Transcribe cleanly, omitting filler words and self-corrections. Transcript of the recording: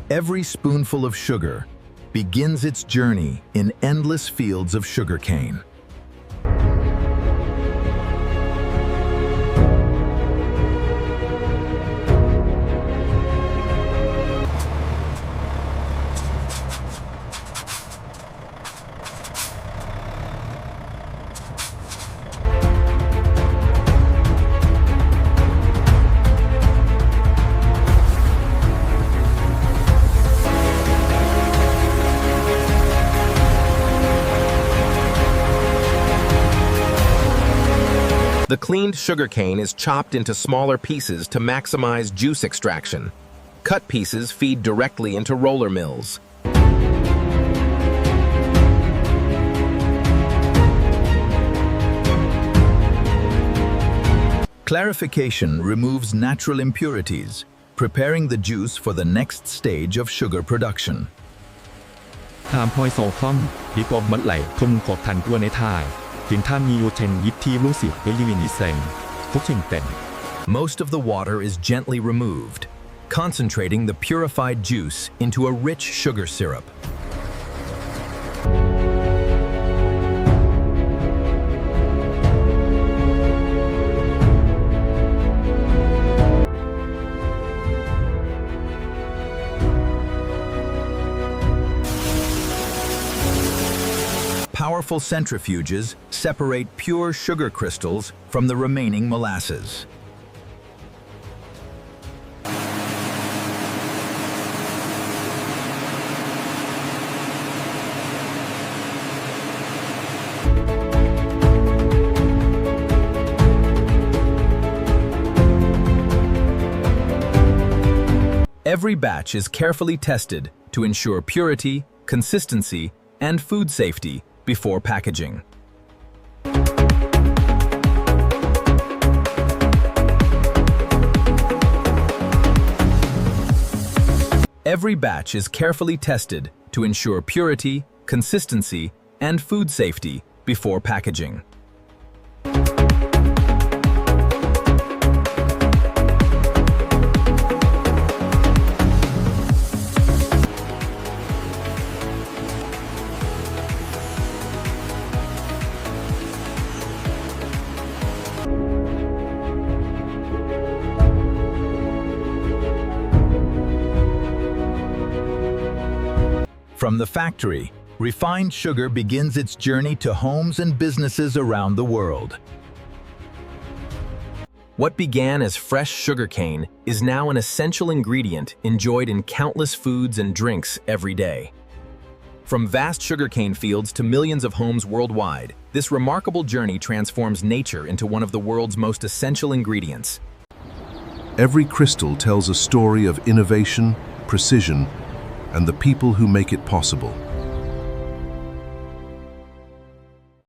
Every spoonful of sugar begins its journey in endless fields of sugarcane. The cleaned sugarcane is chopped into smaller pieces to maximize juice extraction. Cut pieces feed directly into roller mills. Clarification removes natural impurities, preparing the juice for the next stage of sugar production. Tham hoi sổ không, đi bom mất lại không có thành đuaในถ่ายถึงถ้ามีอยู่เช่นยิบที่รู้สึกไปลิวินิเซงทุกสิ่งเต็ม Most of the water is gently removed, concentrating the purified juice into a rich sugar syrup. Powerful centrifuges separate pure sugar crystals from the remaining molasses. Every batch is carefully tested to ensure purity, consistency, and food safety before packaging. Every batch is carefully tested to ensure purity, consistency, and food safety before packaging. From the factory, refined sugar begins its journey to homes and businesses around the world. What began as fresh sugarcane is now an essential ingredient enjoyed in countless foods and drinks every day. From vast sugarcane fields to millions of homes worldwide, this remarkable journey transforms nature into one of the world's most essential ingredients. Every crystal tells a story of innovation, precision, and the people who make it possible.